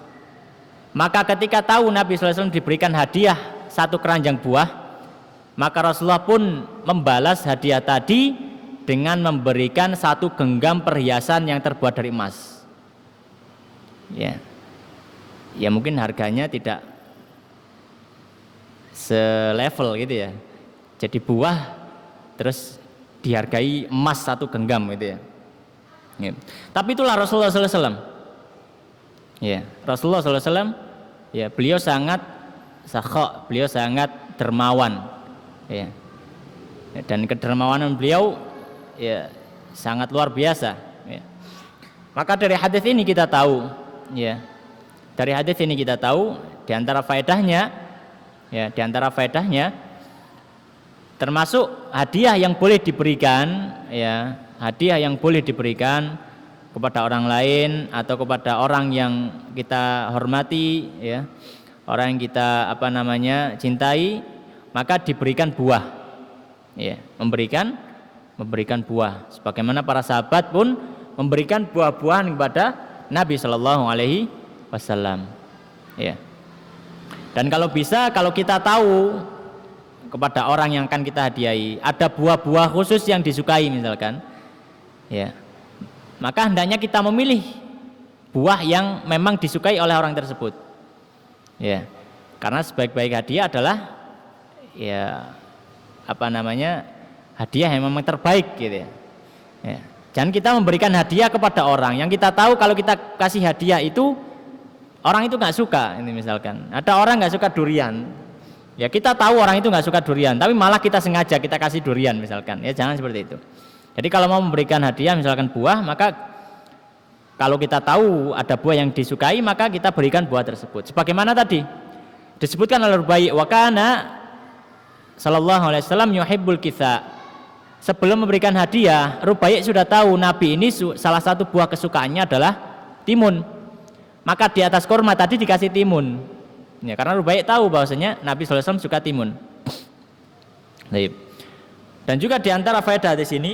Maka ketika tahu Nabi SAW diberikan hadiah satu keranjang buah, maka Rasulullah pun membalas hadiah tadi dengan memberikan satu genggam perhiasan yang terbuat dari emas. Ya mungkin harganya tidak selevel gitu ya. Jadi buah terus dihargai emas satu genggam gitu ya. Ya. Tapi itulah Rasulullah SAW. Ya, Rasulullah SAW, ya, beliau sangat sakha, beliau sangat dermawan. Ya. Dan kedermawanan beliau ya sangat luar biasa. Ya. Maka dari hadis ini kita tahu, ya, dari hadis ini kita tahu di antara faedahnya, ya, di antara faedahnya termasuk hadiah yang boleh diberikan, ya, hadiah yang boleh diberikan kepada orang lain atau kepada orang yang kita hormati, ya, orang yang kita cintai, maka diberikan buah, ya, memberikan buah. Sebagaimana para sahabat pun memberikan buah-buahan kepada Nabi Shallallahu Alaihi Wasallam, ya. Dan kalau bisa, kalau kita tahu kepada orang yang akan kita hadiahi ada buah-buah khusus yang disukai misalkan, ya, maka hendaknya kita memilih buah yang memang disukai oleh orang tersebut, ya, karena sebaik-baik hadiah adalah ya hadiah yang memang terbaik gitu ya. Ya. Jangan kita memberikan hadiah kepada orang yang kita tahu kalau kita kasih hadiah itu orang itu nggak suka. Ini misalkan ada orang nggak suka durian, ya kita tahu orang itu nggak suka durian, tapi malah kita sengaja kita kasih durian misalkan, ya jangan seperti itu. Jadi kalau mau memberikan hadiah misalkan buah, maka kalau kita tahu ada buah yang disukai, maka kita berikan buah tersebut. Sebagaimana tadi disebutkan oleh Rubai', wa kana sallallahu alaihi wasallam yuhibbul kitha. Sebelum memberikan hadiah, Rubai' sudah tahu Nabi ini salah satu buah kesukaannya adalah timun. Maka di atas kurma tadi dikasih timun. Ya, karena Rubai' tahu bahwasanya Nabi sallallahu alaihi wasallam suka timun. Baik. Dan juga di antara faedah di sini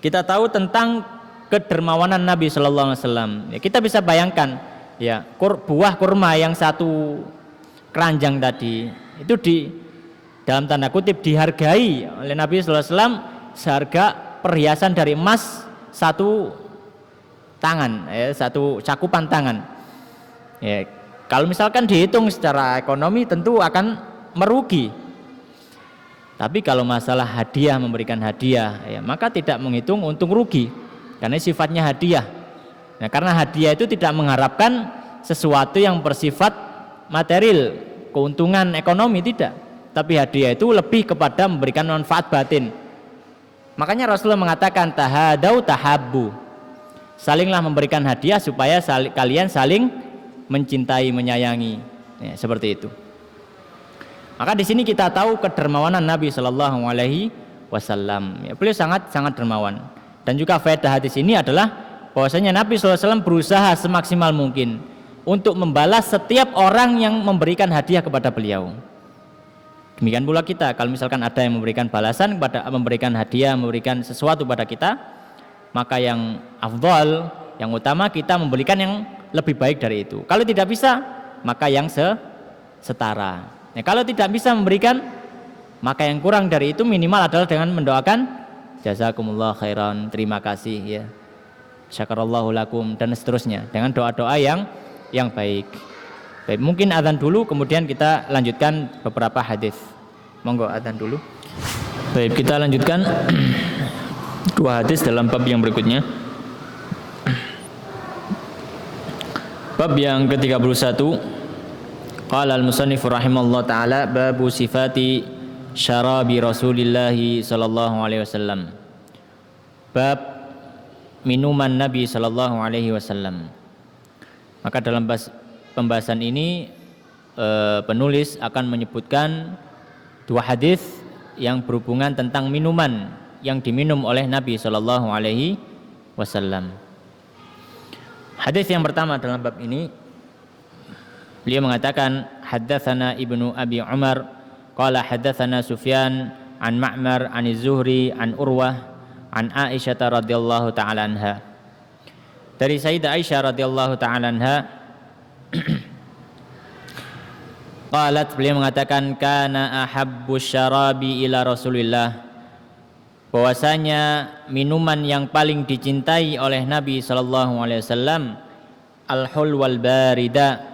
kita tahu tentang kedermawanan Nabi Shallallahu Alaihi Wasallam. Ya, kita bisa bayangkan, ya, buah kurma yang satu keranjang tadi itu dalam tanda kutip dihargai oleh Nabi Shallallahu Alaihi Wasallam seharga perhiasan dari emas satu tangan, ya, satu cakupan tangan. Ya, kalau misalkan dihitung secara ekonomi tentu akan merugi. Tapi kalau masalah hadiah, memberikan hadiah, ya, maka tidak menghitung untung rugi, karena sifatnya hadiah. Nah, karena hadiah itu tidak mengharapkan sesuatu yang bersifat material, keuntungan ekonomi, tidak. Tapi hadiah itu lebih kepada memberikan manfaat batin. Makanya Rasulullah mengatakan tahadau tahabbu, salinglah memberikan hadiah supaya kalian saling mencintai, menyayangi, ya, seperti itu. Maka di sini kita tahu kedermawanan Nabi Shallallahu Alaihi Wasallam. Ya, beliau sangat dermawan. Dan juga faedah hadis ini adalah bahwasanya Nabi SAW berusaha semaksimal mungkin untuk membalas setiap orang yang memberikan hadiah kepada beliau. Demikian pula kita, kalau misalkan ada yang memberikan balasan memberikan hadiah, memberikan sesuatu pada kita, maka yang afdal, yang utama kita memberikan yang lebih baik dari itu. Kalau tidak bisa, maka yang setara. Nah, kalau tidak bisa memberikan, maka yang kurang dari itu minimal adalah dengan mendoakan jazakumullah khairan, terima kasih, ya. syakarallahu lakum, dan seterusnya dengan doa-doa yang baik. Baik, mungkin adzan dulu kemudian kita lanjutkan beberapa hadis. Monggo adzan dulu. Baik, kita lanjutkan dua hadis dalam bab yang berikutnya. Bab yang ke-31. Qala al-musannif rahimallahu taala babu sifati syarabi Rasulillah sallallahu alaihi wasallam. Bab minuman Nabi sallallahu alaihi wasallam. Maka dalam pembahasan ini penulis akan menyebutkan dua hadis yang berhubungan tentang minuman yang diminum oleh Nabi sallallahu alaihi wasallam. Hadis yang pertama dalam bab ini, beliau mengatakan haddatsana Ibnu Abi Umar qala haddatsana Sufyan an Ma'mar an Az-Zuhri an Urwah an Aisyah radhiyallahu taala anha. Dari Sayyidah Aisyah radhiyallahu taala anha qalat, beliau mengatakan kana ahabbus syarabi ila Rasulillah, bahwasanya minuman yang paling dicintai oleh Nabi sallallahu alaihi wasallam al-hul wal barida,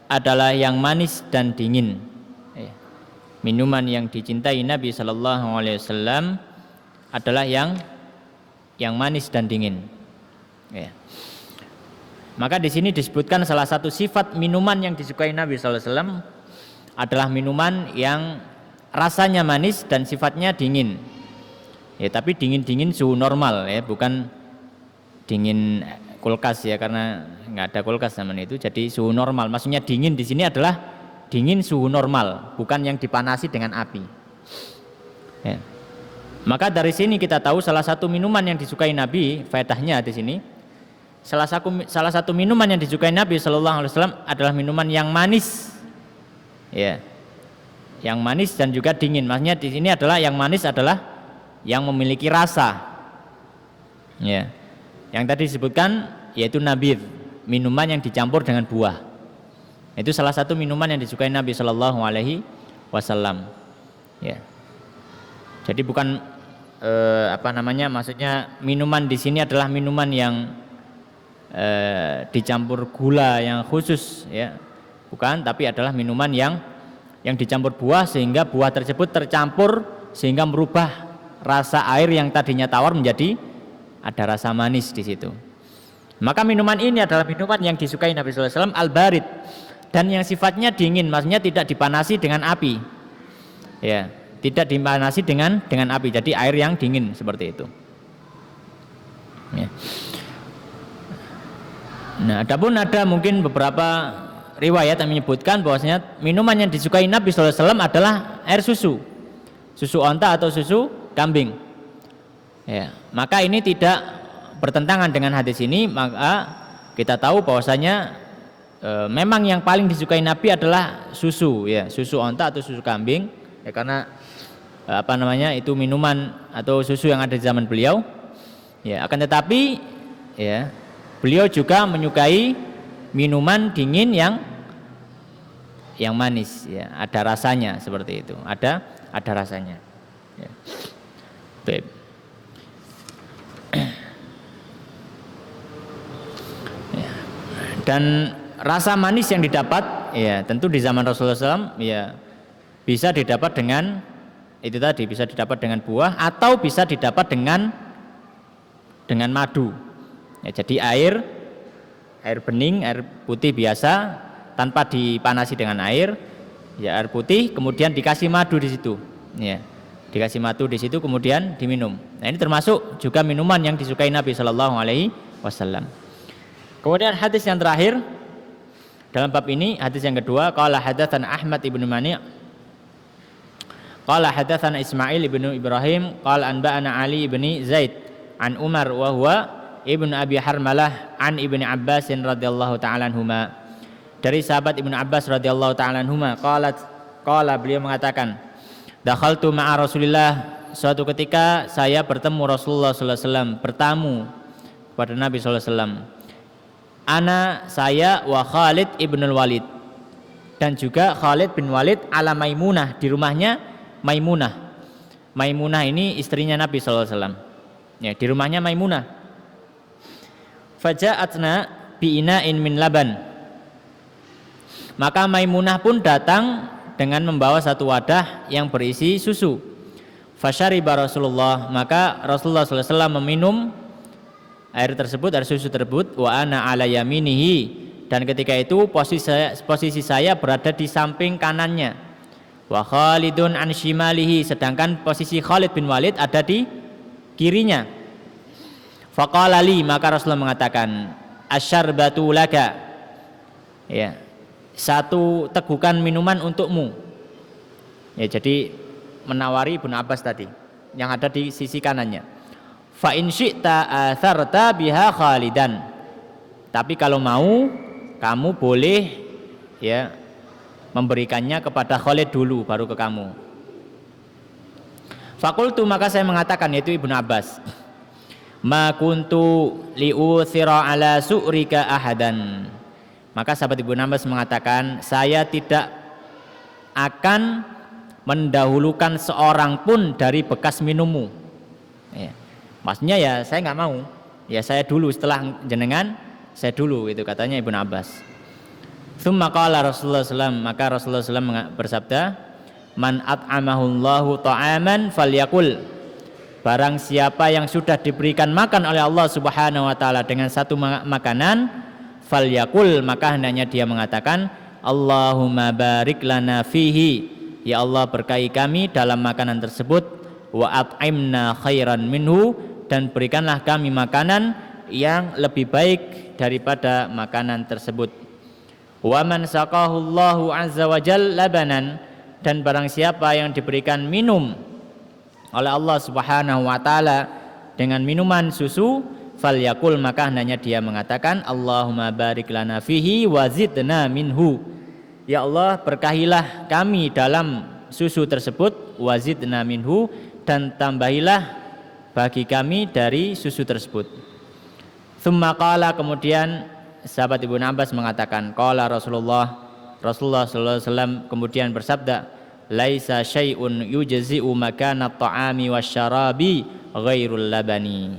adalah yang manis dan dingin. Minuman yang dicintai Nabi sallallahu alaihi wasallam adalah yang manis dan dingin. Maka di sini disebutkan salah satu sifat minuman yang disukai Nabi sallallahu alaihi wasallam adalah minuman yang rasanya manis dan sifatnya dingin. Tapi dingin suhu normal, bukan dingin kulkas karena nggak ada kulkas zaman itu. Jadi suhu normal, maksudnya dingin di sini adalah dingin suhu normal, bukan yang dipanasi dengan api. Maka dari sini kita tahu salah satu minuman yang disukai Nabi, faedahnya di sini, salah satu minuman yang disukai Nabi Shallallahu Alaihi Wasallam adalah minuman yang manis, yang manis dan juga dingin. Maksudnya di sini adalah yang manis adalah yang memiliki rasa, yang tadi disebutkan yaitu nabidh, minuman yang dicampur dengan buah. Itu salah satu minuman yang disukai Nabi Shallallahu Alaihi Wasallam. Jadi bukan maksudnya minuman di sini adalah minuman yang dicampur gula yang khusus, bukan, tapi adalah minuman yang dicampur buah sehingga buah tersebut tercampur sehingga merubah rasa air yang tadinya tawar menjadi ada rasa manis di situ. Maka minuman ini adalah minuman yang disukai Nabi sallallahu alaihi wasallam al-barid, dan yang sifatnya dingin, maksudnya tidak dipanasi dengan api. Tidak dipanasi dengan api, jadi air yang dingin seperti itu. Nah, adapun ada mungkin beberapa riwayat yang menyebutkan bahwasanya minuman yang disukai Nabi sallallahu alaihi wasallam adalah air susu onta atau susu kambing. Maka ini tidak bertentangan dengan hadis ini. Maka kita tahu bahwasanya memang yang paling disukai Nabi adalah susu onta atau susu kambing, karena itu minuman atau susu yang ada di zaman beliau. Akan tetapi beliau juga menyukai minuman dingin yang manis, ada rasanya seperti itu, ada rasanya. Dan rasa manis yang didapat tentu di zaman Rasulullah SAW bisa didapat dengan itu tadi, bisa didapat dengan buah atau bisa didapat dengan madu. Jadi air bening, air putih biasa tanpa dipanasi dengan air, air putih kemudian dikasih madu di situ. Dikasih madu di situ kemudian diminum. Nah, ini termasuk juga minuman yang disukai Nabi Shallallahu Alaihi Wasallam. Kemudian hadis yang terakhir dalam bab ini, hadis yang kedua, qala hadatsana Ahmad ibnu Mani' qala hadatsana Ismail ibnu Ibrahim qala anba'ana Ali ibni Zaid an Umar wa huwa ibnu Abi Harmalah an ibni Abbas radhiyallahu ta'ala anhuma. Dari sahabat Ibnu Abbas radhiyallahu ta'ala anhuma, qala beliau mengatakan, dakhaltu ma'a Rasulillah, suatu ketika saya bertemu Rasulullah sallallahu alaihi wasallam, bertamu kepada Nabi sallallahu alaihi wasallam. Ana, saya, wa Khalid ibnul Walid, dan juga Khalid bin Walid ala Maimunah, di rumahnya Maimunah. Maimunah ini istrinya Nabi sallallahu alaihi wasallam. Di rumahnya Maimunah. faja'atna bi'ina'in min laban. Maka Maimunah pun datang dengan membawa satu wadah yang berisi susu. Fasyariba Rasulullah, maka Rasulullah SAW meminum air susu tersebut. Wa ana ala yaminihi, dan ketika itu posisi saya berada di samping kanannya. Wa Khalidun an shimalihi, sedangkan posisi Khalid bin Walid ada di kirinya. Faqala li, maka Rasulullah mengatakan, asyarbatu laka, ya, satu tegukan minuman untukmu. Ya, jadi menawari Ibnu Abbas tadi yang ada di sisi kanannya. Fa in syi'ta atharta biha Khalidan, tapi kalau mau kamu boleh ya memberikannya kepada Khalid dulu baru ke kamu. Fakultu, maka saya mengatakan, yaitu Ibnu Abbas, ma kuntu liuthira ala su'rika ahadan. Maka sahabat Ibnu Abbas mengatakan, saya tidak akan mendahulukan seorang pun dari bekas minummu. Ya. Maksudnya ya saya nggak mau, ya saya dulu, setelah jenengan saya dulu, itu katanya Ibnu Abbas. Tsumma qala Rasulullah SAW, maka Rasulullah SAW bersabda, man at'amahullahu ta'aman falyakul, barang siapa yang sudah diberikan makan oleh Allah Subhanahu wa taala dengan satu makanan, falyakul, maka hendaknya dia mengatakan, Allahumma barik lana fihi, ya Allah berkahi kami dalam makanan tersebut, wa at'imna khairan minhu, dan berikanlah kami makanan yang lebih baik daripada makanan tersebut. Wa man saqahu Allahu azza wa jalla labanan, dan barang siapa yang diberikan minum oleh Allah Subhanahu wa taala dengan minuman susu, falyakul, maka hendaknya dia mengatakan, Allahumma barik lana fihi wa zidna minhu, ya Allah berkahilah kami dalam susu tersebut, wa zidna minhu, dan tambahilah bagi kami dari susu tersebut. Tsumma qala, kemudian sahabat Ibnu Abbas mengatakan, qala Rasulullah sallallahu alaihi wasallam kemudian bersabda, laisa syai'un yujzi'u makana at-ta'ami wasyarabi ghairul labani,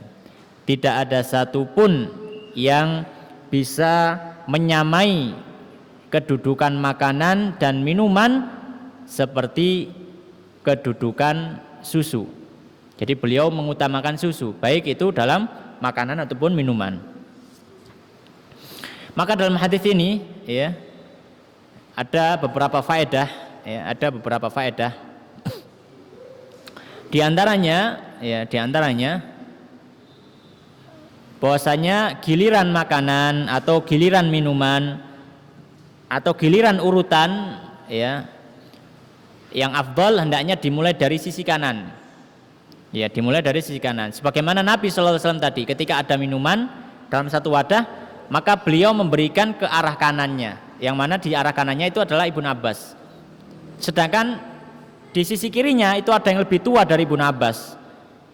tidak ada satupun yang bisa menyamai kedudukan makanan dan minuman seperti kedudukan susu. Jadi beliau mengutamakan susu, baik itu dalam makanan ataupun minuman. Maka dalam hadis ini ya ada beberapa faedah, ya, ada beberapa faedah. Di antaranya bahwasanya giliran makanan atau giliran minuman atau giliran urutan ya yang afdal hendaknya dimulai dari sisi kanan. Ya, dimulai dari sisi kanan. Sebagaimana Nabi sallallahu alaihi wasallam tadi, ketika ada minuman dalam satu wadah, maka beliau memberikan ke arah kanannya, yang mana di arah kanannya itu adalah Ibnu Abbas. Sedangkan di sisi kirinya itu ada yang lebih tua dari Ibnu Abbas,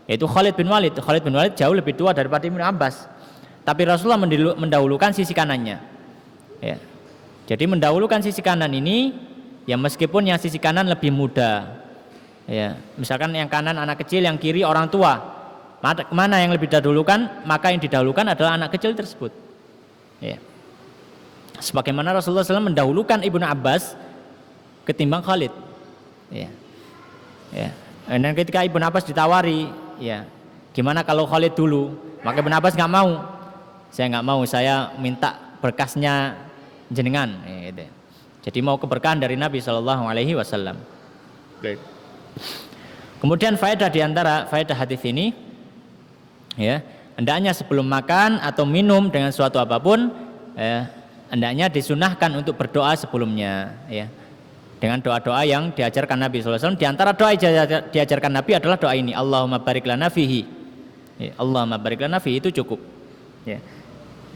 yaitu Khalid bin Walid. Khalid bin Walid jauh lebih tua daripada Ibnu Abbas. Tapi Rasulullah mendahulukan sisi kanannya. Ya. Jadi mendahulukan sisi kanan ini, ya meskipun yang sisi kanan lebih muda. Ya, misalkan yang kanan anak kecil, yang kiri orang tua, mana yang lebih didahulukan? Maka yang didahulukan adalah anak kecil tersebut. Ya. Sebagaimana Rasulullah SAW mendahulukan Ibnu Abbas ketimbang Khalid. Ya. Ya. Dan ketika Ibnu Abbas ditawari, ya, gimana kalau Khalid dulu? Maka Ibnu Abbas nggak mau. Saya nggak mau, saya minta berkasnya jenengan. Ya, gitu. Jadi mau keberkahan dari Nabi Shallallahu Alaihi Wasallam. Kemudian faedah diantara faedah hadis ini, ya, hendaknya sebelum makan atau minum dengan suatu apapun, hendaknya disunahkan untuk berdoa sebelumnya, ya, dengan doa-doa yang diajarkan Nabi SAW. Di antara doa yang diajarkan Nabi adalah doa ini, Allahumma barik lana fihi, ya, Allahumma barik lana fihi, itu cukup, ya.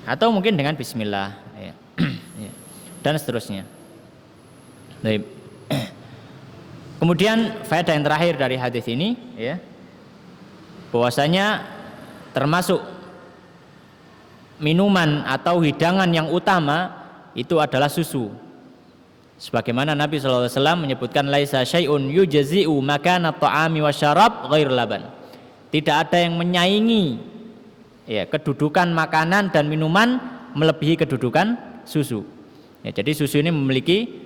Atau mungkin dengan Bismillah, ya. Ya. Dan seterusnya. Baik. Kemudian faedah yang terakhir dari hadis ini, ya, bahwasanya termasuk minuman atau hidangan yang utama itu adalah susu. Sebagaimana Nabi SAW menyebutkan, laisa syai'un yujzi'u makana at-ta'ami wasyarab ghair laban. Tidak ada yang menyaingi ya kedudukan makanan dan minuman melebihi kedudukan susu. Ya, jadi susu ini memiliki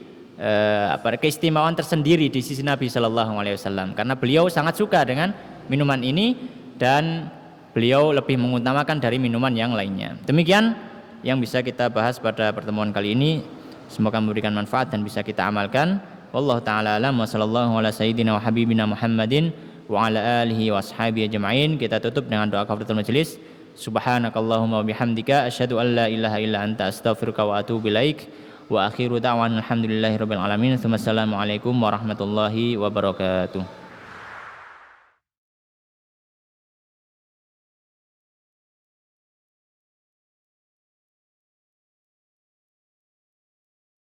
keistimewaan tersendiri di sisi Nabi Shallallahu Alaihi Wasallam karena beliau sangat suka dengan minuman ini dan beliau lebih mengutamakan dari minuman yang lainnya. Demikian yang bisa kita bahas pada pertemuan kali ini. Semoga memberikan manfaat dan bisa kita amalkan. Wallahu taala alam wa sallallahu ala sayyidina wa habibina Muhammadin wa ala alihi wa ashabihi ajma'in. Kita tutup dengan doa kafaratul majelis. Subhanakallahumma wa bihamdika asyhadu an la ilaha illa anta astaghfiruka wa atubu ilaik. Wa akhiru da'wan alhamdulillahirabbil alamin. Wassalamualaikum warahmatullahi wabarakatuh.